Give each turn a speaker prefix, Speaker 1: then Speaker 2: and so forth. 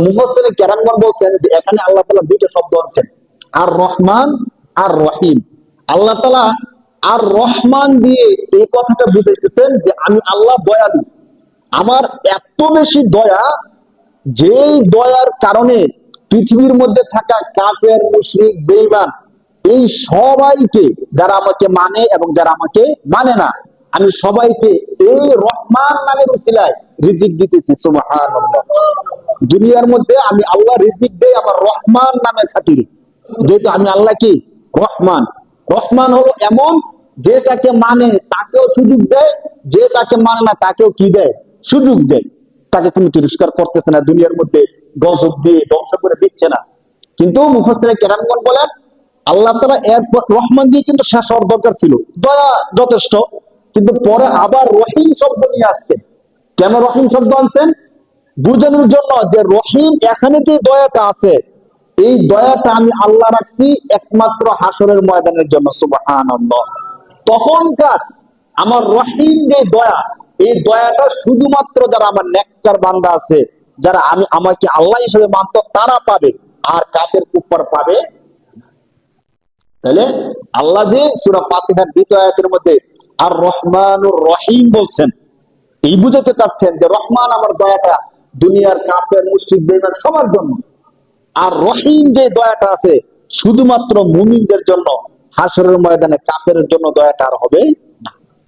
Speaker 1: মুফাসসিরে কেরামগণ বলছেন যে এখানে আল্লাহ তাআলা দুইটা শব্দ আনছেন, আর রহমান আর রহিম। আল্লাহ তাআলা আর রহমান দিয়ে এই কথাটা বুঝাইতেছেন যে আমি আল্লাহ দয়ালু, আমার এত বেশি দয়া, যেই দয়ার কারণে পৃথিবীর মধ্যে থাকা কাফের, মুশরিক, বেঈমান এই সবাইকে, যারা আমাকে মানে এবং যারা আমাকে মানে না, আমি সবাইকে এই রহমান নামের উসিলায় রিজিক দিতেছি। সুবহানাল্লাহ। দুনিয়ার মধ্যে আমি আল্লাহ রিজিক দেই আমার রহমান নামের খাতিরে, যেহেতু আমি আল্লাহ কি রহমান। রহমান হলো এমন যে তাকে মানে তাকেও সুযোগ দেয়, যে তাকে মানে না তাকেও কি দেয়, সুযোগ দেয়। তাকে কোনো তিরস্কার করতেছে না, দুনিয়ার মধ্যে গজব দিয়ে ধ্বংস করে দিচ্ছে না। কিন্তু মুফাসসিরে কেরামগণ বলেন আল্লাহ তাআলা এরপর রহমান দিয়ে কিন্তু শেষ হওয়ার দরকার ছিল, দয়া যথেষ্ট, কিন্তু পরে আবার রহিম শব্দ নিয়ে আসছেন। কেন রহিম শব্দ আনছেন? বুঝানোর জন্য যে রহিম এখানে যে দয়াটা আছে, এই দয়াটা আমি আল্লাহ রাখছি একমাত্র হাসরের ময়দানের জন্য। সুবহানাল্লাহ। তখনকার আমার রহিম যে দয়া, এই দয়াটা শুধুমাত্র যারা আমার নেককার বান্দা আছে, যারা আমাকে আল্লাহ হিসেবে মানত, তারা পাবে, আর কাফের কুফার পাবে। তাহলে আল্লাহ যে সূরা ফাতিহার দ্বিতীয় আয়াতের মধ্যে আর রহমানুর রহিম বলছেন, এই বুঝাতে চাচ্ছেন যে রহমান আমার দয়াটা দুনিয়ার কাফের, মুশরিক, বেঈমান সবার জন্য, আর রহিম যে দয়াটা আছে শুধুমাত্র মুমিনদের জন্য, হাসরের ময়দানে কাফেরের জন্য দয়াটা আর হবে